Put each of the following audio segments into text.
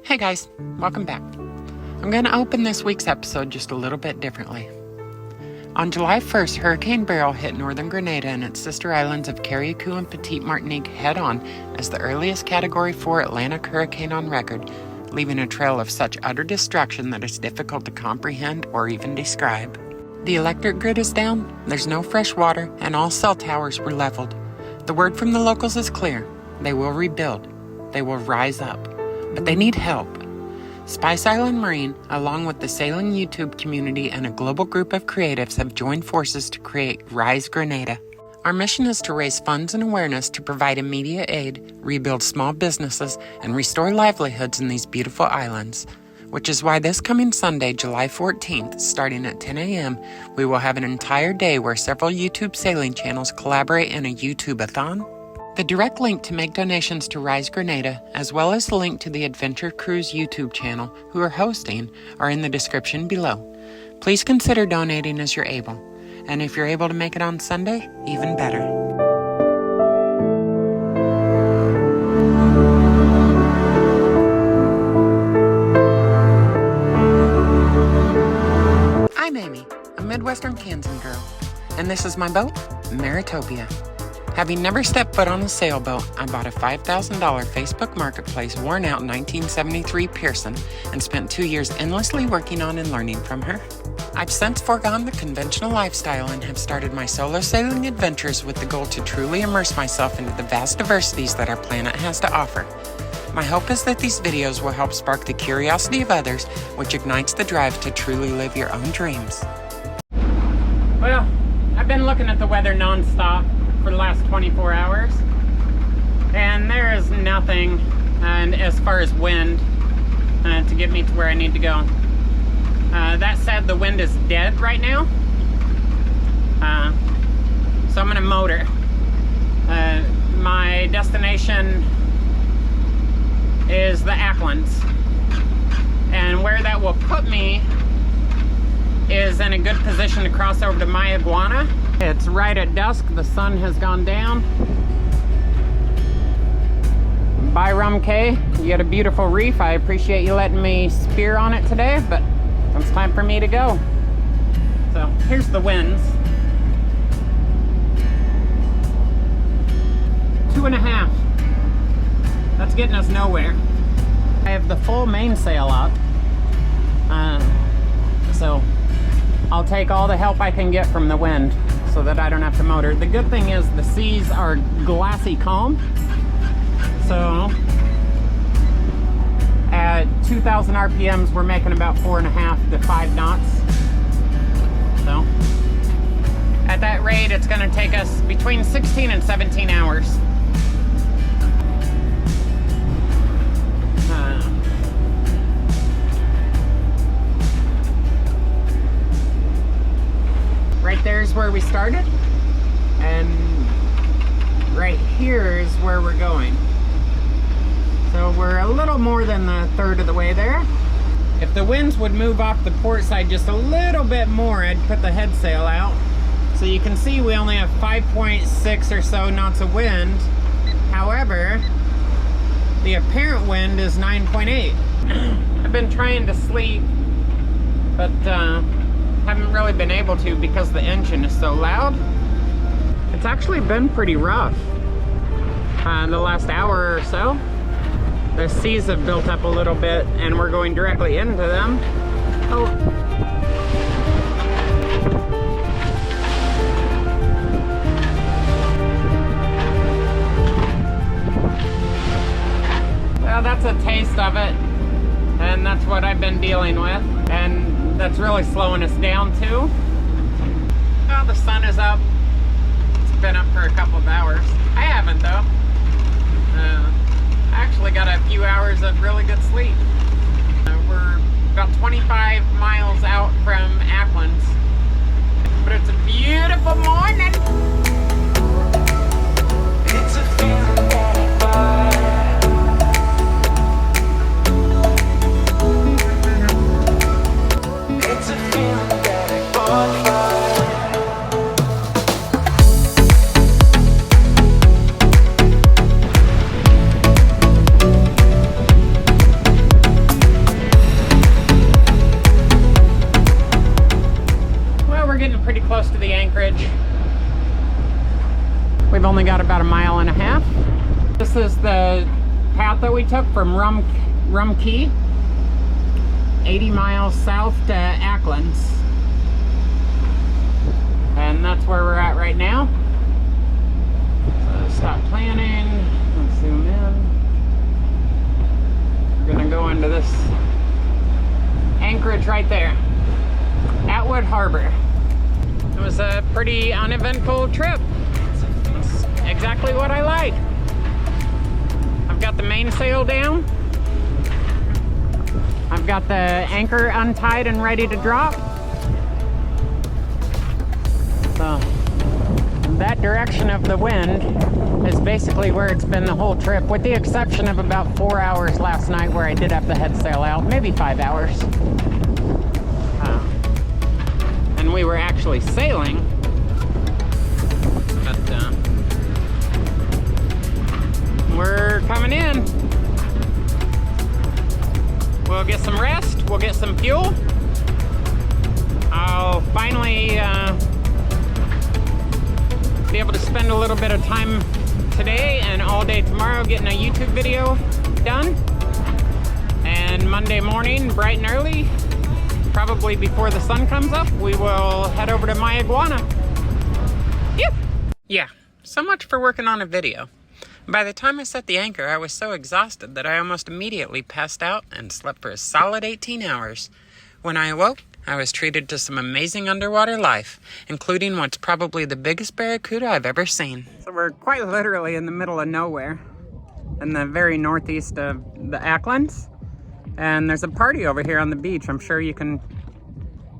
Hey guys, welcome back. I'm going to open this week's episode just a little bit differently. On July 1st, Hurricane Beryl hit northern Grenada and its sister islands of Carriacou and Petite Martinique head-on as the earliest Category 4 Atlantic hurricane on record, leaving a trail of such utter destruction that it's difficult to comprehend or even describe. The electric grid is down, there's no fresh water, and all cell towers were leveled. The word from the locals is clear. They will rebuild. They will rise up. But they need help. Spice Island Marine, along with the sailing YouTube community and a global group of creatives, have joined forces to create Rise Grenada. Our mission is to raise funds and awareness to provide immediate aid, rebuild small businesses, and restore livelihoods in these beautiful islands. Which is why this coming Sunday, July 14th, starting at 10 a.m., we will have an entire day where several YouTube sailing channels collaborate in a YouTube-a-thon. The direct link to make donations to Rise Grenada, as well as the link to the Adventure Cruise YouTube channel, who are hosting, are in the description below. Please consider donating as you're able. And if you're able to make it on Sunday, even better. I'm Amy, a Midwestern Kansan girl, and this is my boat, Maritopia. Having never stepped foot on a sailboat, I bought a $5,000 Facebook Marketplace worn-out 1973 Pearson and spent 2 years endlessly working on and learning from her. I've since foregone the conventional lifestyle and have started my solo sailing adventures with the goal to truly immerse myself into the vast diversities that our planet has to offer. My hope is that these videos will help spark the curiosity of others, which ignites the drive to truly live your own dreams. Well, I've been looking at the weather non-stop for the last 24 hours, and there is nothing as far as wind to get me to where I need to go. That said, the wind is dead right now, so I'm gonna motor. My destination is the Acklins, and where that will put me is in a good position to cross over to my iguana. It's right at dusk, the sun has gone down. Bye Rum Cay, you got a beautiful reef. I appreciate you letting me spear on it today, but it's time for me to go. So here's the winds. 2.5. That's getting us nowhere. I have the full mainsail up, so I'll take all the help I can get from the wind so that I don't have to motor. The good thing is the seas are glassy calm, so at 2,000 RPMs we're making about 4.5 to 5 knots. So at that rate it's going to take us between 16 and 17 hours. Right there's where we started, and right here is where we're going. So we're a little more than the third of the way there. If the winds would move off the port side just a little bit more, I'd put the head sail out. So you can see we only have 5.6 or so knots of wind. However, the apparent wind is 9.8. I've been trying to sleep, but haven't really been able to because the engine is so loud. It's actually been pretty rough the last hour or so. The seas have built up a little bit and we're going directly into them. Oh. Well, that's a taste of it, and that's what I've been dealing with. And that's really slowing us down too. Oh, the sun is up. It's been up for a couple of hours. I haven't though. I actually got a few hours of really good sleep. We're about 25 miles out from Acklins, but it's a beautiful morning. It's a feeling that I only got about 1.5 miles. This is the path that we took from Rum Cay, 80 miles south to Acklins. And that's where we're at right now. So stop planning, let's zoom in. We're gonna go into this anchorage right there, Attwood Harbor. It was a pretty uneventful trip. It's exactly what I like. I've got the mainsail down. I've got the anchor untied and ready to drop. So that direction of the wind is basically where it's been the whole trip, with the exception of about 4 hours last night where I did have the head sail out, maybe 5 hours. And we were actually sailing, but we're coming in. We'll get some rest, we'll get some fuel. I'll finally be able to spend a little bit of time today and all day tomorrow getting a YouTube video done. And Monday morning, bright and early, probably before the sun comes up, we will head over to my iguana. Yep. Yeah, so much for working on a video. By the time I set the anchor, I was so exhausted that I almost immediately passed out and slept for a solid 18 hours. When I awoke, I was treated to some amazing underwater life, including what's probably the biggest barracuda I've ever seen. So we're quite literally in the middle of nowhere, in the very northeast of the Acklins. And there's a party over here on the beach. I'm sure you can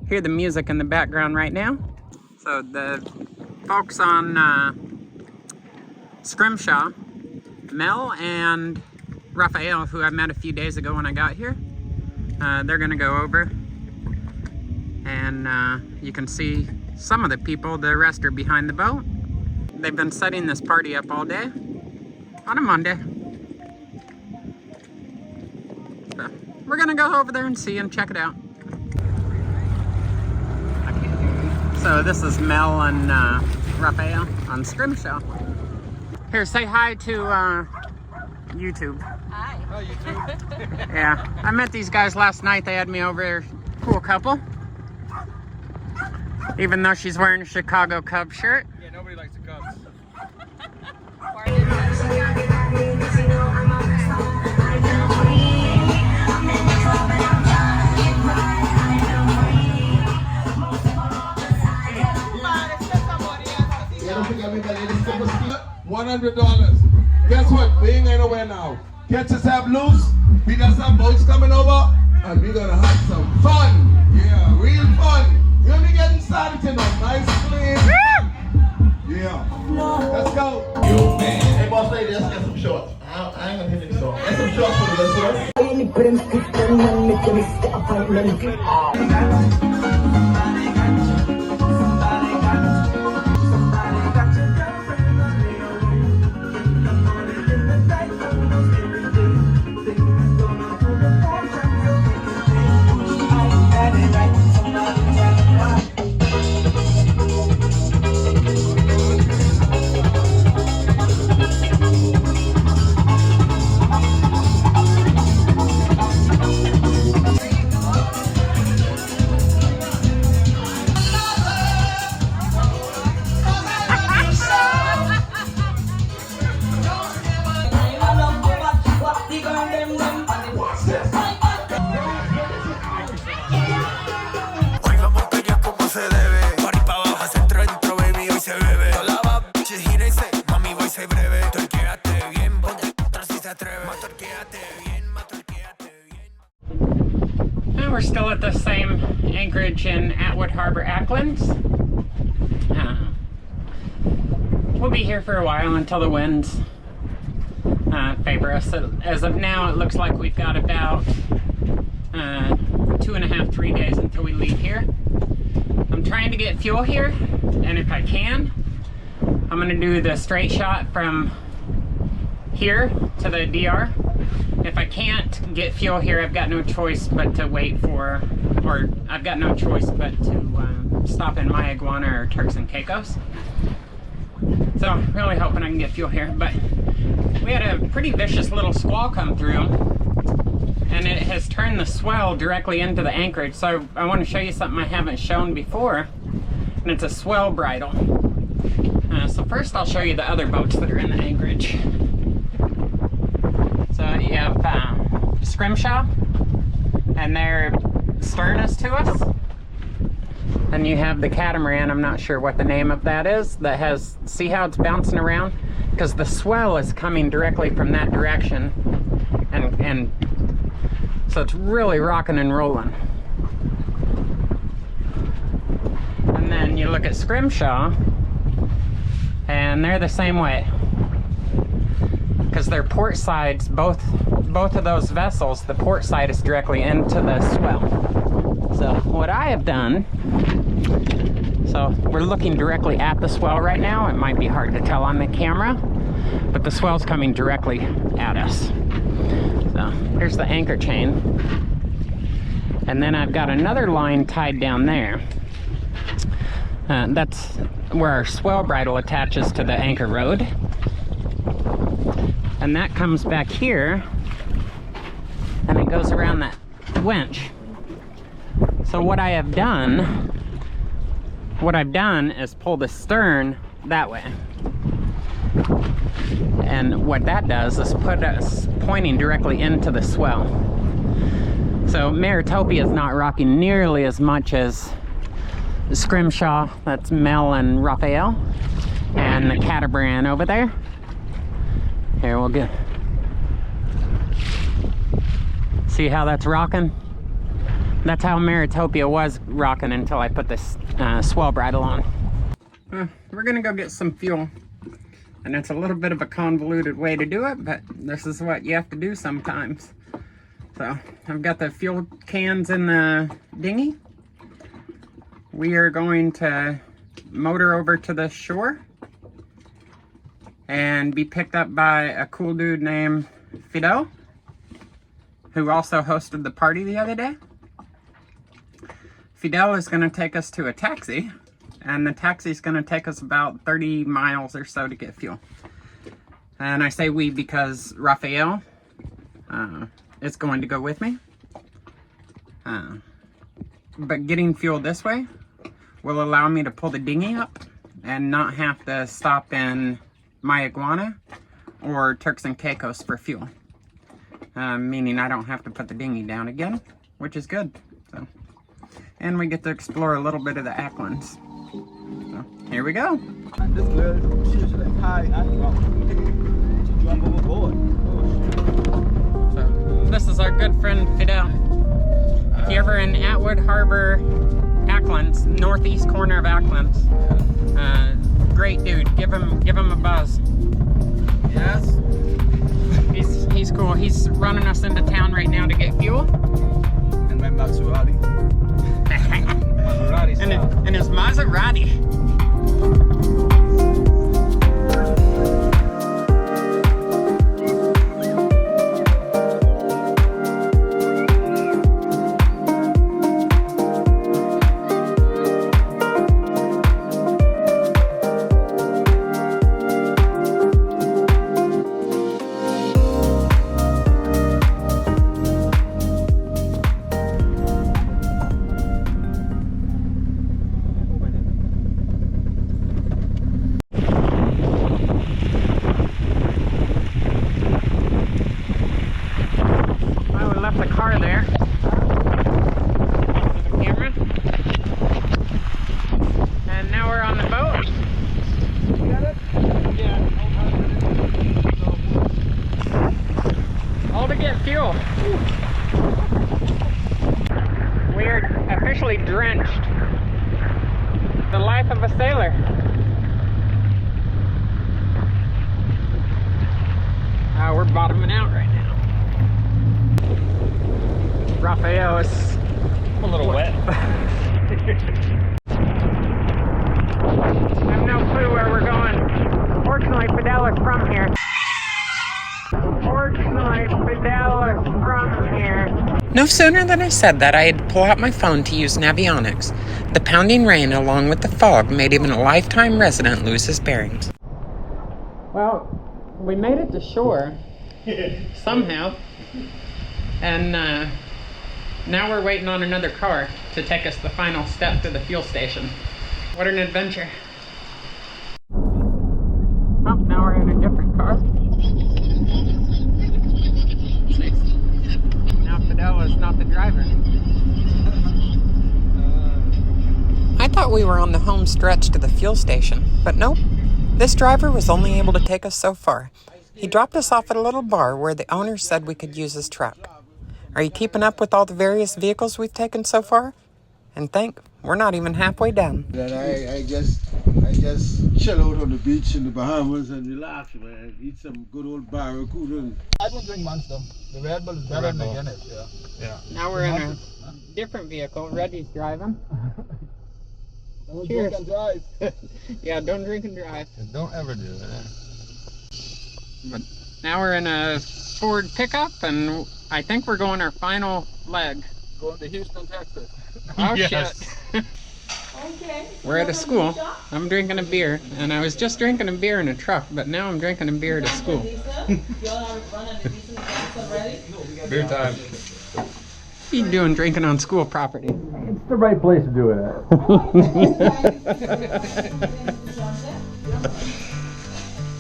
hear the music in the background right now. So the folks on Scrimshaw, Mel and Raphael, who I met a few days ago when I got here, they're gonna go over. And you can see some of the people, the rest are behind the boat. They've been setting this party up all day on a Monday. So we're gonna go over there and see and check it out. So this is Mel and Raphael on Scrimshaw. Here, say hi to YouTube. Hi. Oh, YouTube. Yeah, I met these guys last night. They had me over. Cool couple. Even though she's wearing a Chicago Cubs shirt. Yeah, nobody likes the Cubs. $100. Guess what? We ain't going nowhere now. Get yourself loose. We got some boats coming over, and we're gonna have some fun. Yeah, real fun. We're only getting started tonight. Nice, clean. Yeah. Let's go. Yo, man. Hey, boss lady, let's get some shorts. I ain't gonna hit any songs. Get some shorts for me, let's And we're still at the same anchorage in Attwood Harbor, Acklins. We'll be here for a while until the winds favor us. As of now, it looks like we've got about 2.5, 3 days until we leave here. I'm trying to get fuel here, and if I can, I'm gonna do the straight shot from here to the DR. If I can't get fuel here, I've got no choice but to wait for, or I've got no choice but to stop in my iguana or Turks and Caicos. So I'm really hoping I can get fuel here. But we had a pretty vicious little squall come through, and it has turned the swell directly into the anchorage. So I want to show you something I haven't shown before, and it's a swell bridle. So first I'll show you the other boats that are in the anchorage. So you have Scrimshaw, and they're sternest to us. And you have the catamaran, I'm not sure what the name of that is, that has, see how it's bouncing around? Because the swell is coming directly from that direction, and so it's really rocking and rolling. And then you look at Scrimshaw, and they're the same way. Because their port sides, both of those vessels, the port side is directly into the swell. So what I have done, so we're looking directly at the swell right now. It might be hard to tell on the camera, but the swell's coming directly at us. So here's the anchor chain. And then I've got another line tied down there. That's where our swell bridle attaches to the anchor rod. And that comes back here, and it goes around that winch. So what I've done is pull the stern that way. And what that does is put us pointing directly into the swell. So Maritopia is not rocking nearly as much as Scrimshaw, that's Mel and Raphael, and the catamaran over there. Here, we'll get, see how that's rocking? That's how Maritopia was rocking until I put this swell bridle on. We're gonna go get some fuel. And it's a little bit of a convoluted way to do it, but this is what you have to do sometimes. So, I've got the fuel cans in the dinghy. We are going to motor over to the shore and be picked up by a cool dude named Fidel, who also hosted the party the other day. Fidel is going to take us to a taxi, and the taxi is going to take us about 30 miles or so to get fuel. And I say we because Raphael is going to go with me. But getting fuel this way will allow me to pull the dinghy up and not have to stop in My Iguana or Turks and Caicos for fuel. Meaning I don't have to put the dinghy down again, which is good. So, and we get to explore a little bit of the Acklins. So, here we go. This girl, she was like, hi, to jump overboard. So, this is our good friend Fidel. If you're ever in Attwood Harbor, Acklins, northeast corner of Acklins, great dude. Give him a buzz. Yes. He's cool. He's running us into town right now to get fuel. And my Maserati. Maserati style. And his Maserati. Fuel. We are officially drenched. The life of a sailor. We're bottoming out right now. Raphael is a little wet. I have no clue where we're going. Fortunately, Fidel is from here. No sooner than I said that, I had to pull out my phone to use Navionics. The pounding rain, along with the fog, made even a lifetime resident lose his bearings. Well, we made it to shore somehow, and now we're waiting on another car to take us the final step to the fuel station. What an adventure. Oh, now we're in a different car. Now Fidel is not the driver. I thought we were on the home stretch to the fuel station, but nope. This driver was only able to take us so far. He dropped us off at a little bar where the owner said we could use his truck. Are you keeping up with all the various vehicles we've taken so far? And think, we're not even halfway down. I just chill out on the beach in the Bahamas and relax, man. Eat some good old barracuda. I don't drink Monster. The Red Bull is better than the Guinness, yeah. Now we're in a different vehicle. Reddy's driving. Don't Cheers. drink and drive. Yeah, don't drink and drive. Don't ever do that. But now we're in a Ford pickup, and I think we're going our final leg. Going to Houston, Texas. Oh, Yes. shit. Okay. We're at a school. I'm drinking a beer, and I was just drinking a beer in a truck, but now I'm drinking a beer at a school. Beer time. What are you doing drinking on school property? It's the right place to do it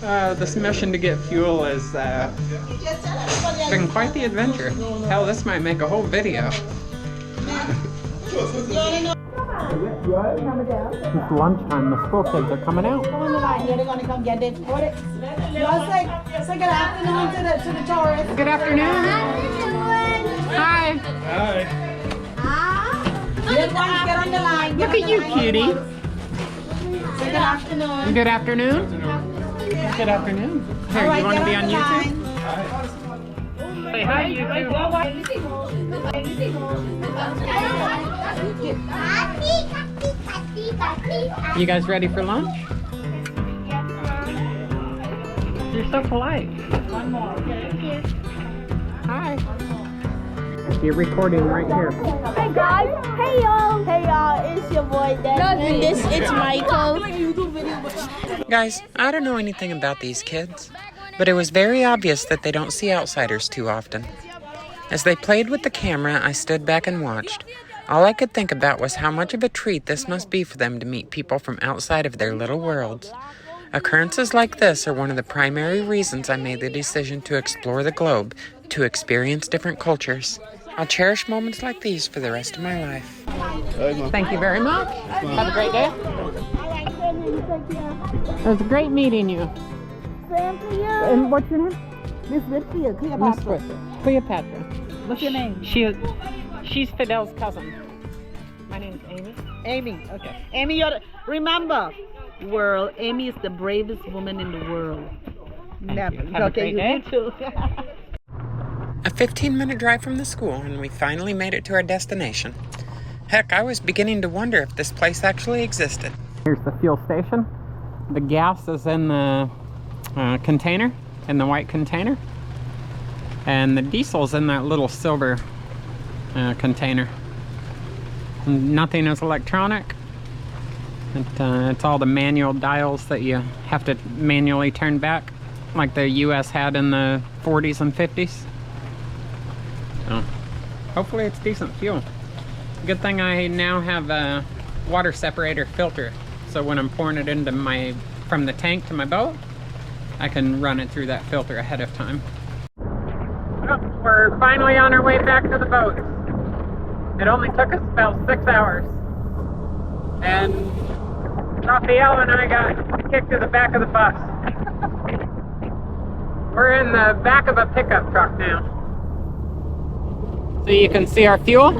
at. This mission to get fuel has been quite the adventure. Hell, this might make a whole video. It's lunchtime. The school kids are coming out. Come on the line here, they're gonna come get it. Say good afternoon to the tourists. Good afternoon. Hi. Get on the line. Look at you, cutie. Say good afternoon. Good afternoon. Good afternoon. Here, you want to be on YouTube? Say hi, YouTube. You guys ready for lunch? You're so polite. One more. Hi. You're recording right here. Hey guys, hey y'all, it's your boy Dan, and it's Michael. Guys, I don't know anything about these kids, but it was very obvious that they don't see outsiders too often. As they played with the camera, I stood back and watched. All I could think about was how much of a treat this must be for them to meet people from outside of their little worlds. Occurrences like this are one of the primary reasons I made the decision to explore the globe, to experience different cultures. I'll cherish moments like these for the rest of my life. Thank you very much. Have a great day. It was great meeting you. And what's your name? Miss Whitfield, Miss Whitfield. Cleopatra. What's your name? She's Fidel's cousin. My name's Amy. Amy. Okay. Amy, remember, Amy is the bravest woman in the world. Never. Have a great day. You too. A 15-minute drive from the school, and we finally made it to our destination. Heck, I was beginning to wonder if this place actually existed. Here's the fuel station. The gas is in the container, in the white container. And the diesel's in that little silver container. Nothing is electronic. It's all the manual dials that you have to manually turn back, like the US had in the 40s and 50s. So, hopefully it's decent fuel. Good thing I now have a water separator filter, so when I'm pouring it into from the tank to my boat, I can run it through that filter ahead of time. Oh, we're finally on our way back to the boat. It only took us about 6 hours. And Raphael and I got kicked to the back of the bus. We're in the back of a pickup truck now. So you can see our fuel.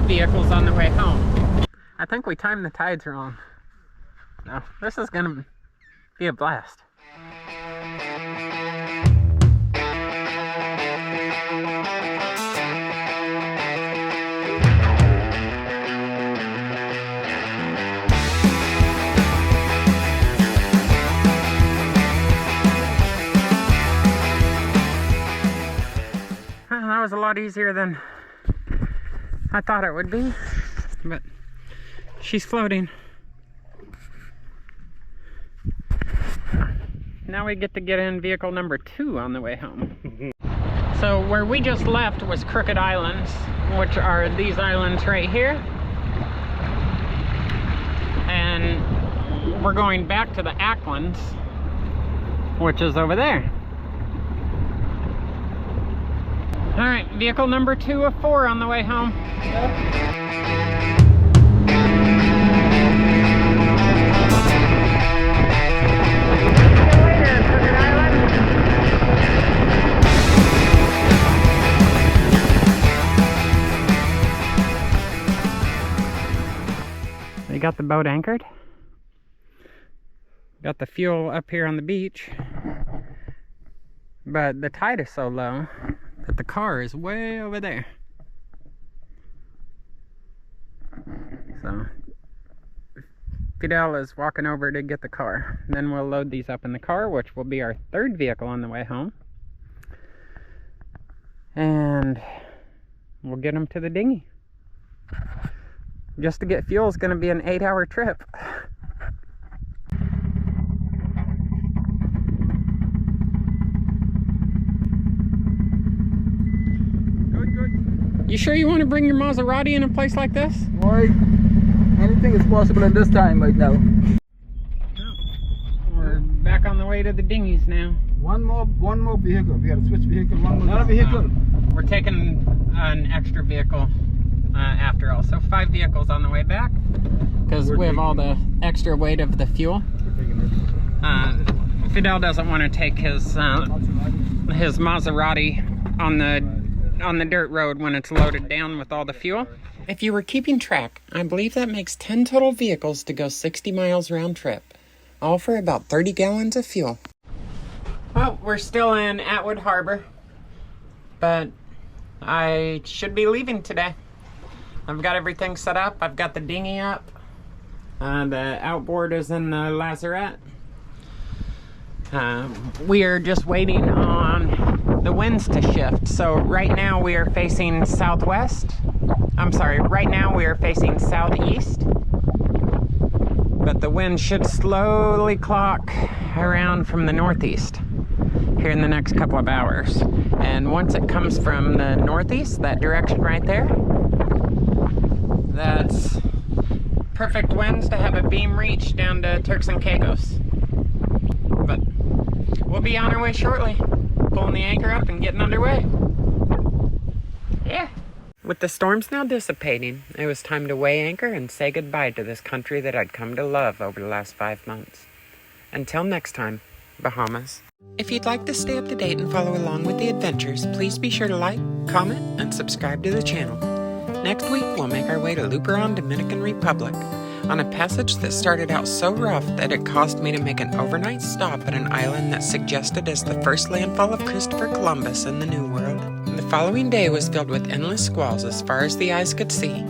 Vehicles on the way home. I think we timed the tides wrong. No, this is gonna be a blast. Well, that was a lot easier than I thought it would be, but she's floating. Now we get to get in vehicle number 2 on the way home. So where we just left was Crooked Islands, which are these islands right here. And we're going back to the Acklins, which is over there. All right, vehicle number 2 of 4 on the way home. They got the boat anchored. Got the fuel up here on the beach. But the tide is so low that the car is way over there. So Fidel is walking over to get the car. Then we'll load these up in the car, which will be our 3rd vehicle on the way home. And we'll get them to the dinghy. Just to get fuel is going to be an 8-hour trip. You sure you want to bring your Maserati in a place like this? Why? Anything is possible in this time right now. We're back on the way to the dinghies now. One more vehicle. We gotta switch vehicle. Another vehicle. We're taking an extra vehicle after all. So 5 vehicles on the way back because we have all the extra weight of the fuel. Fidel doesn't want to take his Maserati on the dirt road when it's loaded down with all the fuel. If you were keeping track, I believe that makes 10 total vehicles to go 60 miles round trip, all for about 30 gallons of fuel. Well, we're still in Attwood Harbor, but I should be leaving today. I've got everything set up. I've got the dinghy up. The outboard is in the lazarette. We are just waiting on the winds to shift. So right now we are facing southwest. I'm sorry, right now we are facing southeast. But the wind should slowly clock around from the northeast here in the next couple of hours. And once it comes from the northeast, that direction right there, that's perfect winds to have a beam reach down to Turks and Caicos. But we'll be on our way shortly, pulling the anchor up and getting underway. Yeah. With the storms now dissipating, it was time to weigh anchor and say goodbye to this country that I'd come to love over the last 5 months. Until next time, Bahamas. If you'd like to stay up to date and follow along with the adventures, please be sure to like, comment, and subscribe to the channel. Next week, we'll make our way to Luperon, Dominican Republic, on a passage that started out so rough that it caused me to make an overnight stop at an island that's suggested as the first landfall of Christopher Columbus in the New World. The following day was filled with endless squalls as far as the eyes could see.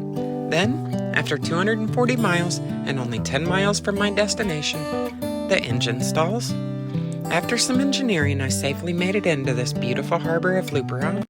Then, after 240 miles and only 10 miles from my destination, the engine stalls. After some engineering, I safely made it into this beautiful harbor of Luperon.